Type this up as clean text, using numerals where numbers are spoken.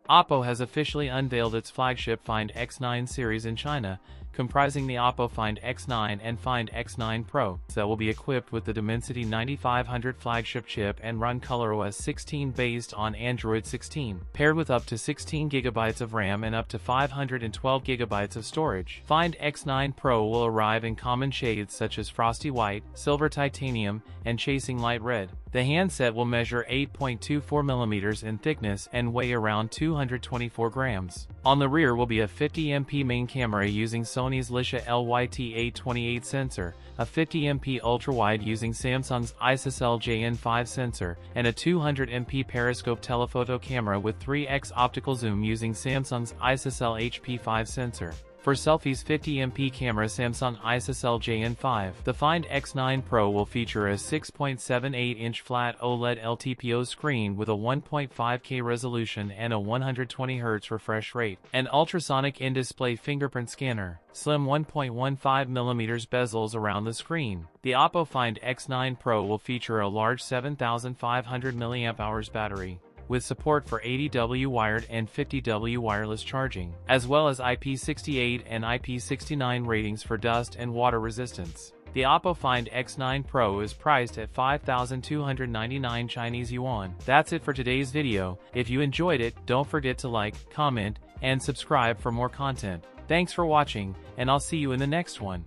Oppo has officially unveiled its flagship Find X9 series in China, comprising the Oppo Find X9 and Find X9 Pro, that will be equipped with the Dimensity 9500 flagship chip and run ColorOS 16 based on Android 16, paired with up to 16GB of RAM and up to 512GB of storage. Find X9 Pro will arrive in common shades such as frosty white, silver titanium, and chasing light red. The handset will measure 8.24mm in thickness and weigh around 224 grams. On the rear will be a 50MP main camera using Sony's Lisha LYT-828 sensor, a 50MP ultrawide using Samsung's ISOCELL JN5 sensor, and a 200MP periscope telephoto camera with 3x optical zoom using Samsung's ISOCELL HP5 sensor. For selfies, 50MP camera Samsung ISOCELL JN5. The Find X9 Pro will feature a 6.78-inch flat OLED LTPO screen with a 1.5K resolution and a 120Hz refresh rate, an ultrasonic in-display fingerprint scanner, slim 1.15mm bezels around the screen. The Oppo Find X9 Pro will feature a large 7,500 mAh battery, with support for 80W wired and 50W wireless charging, as well as IP68 and IP69 ratings for dust and water resistance. The Oppo Find X9 Pro is priced at 5,299 Chinese yuan. That's it for today's video. If you enjoyed it, don't forget to like, comment, and subscribe for more content. Thanks for watching, and I'll see you in the next one.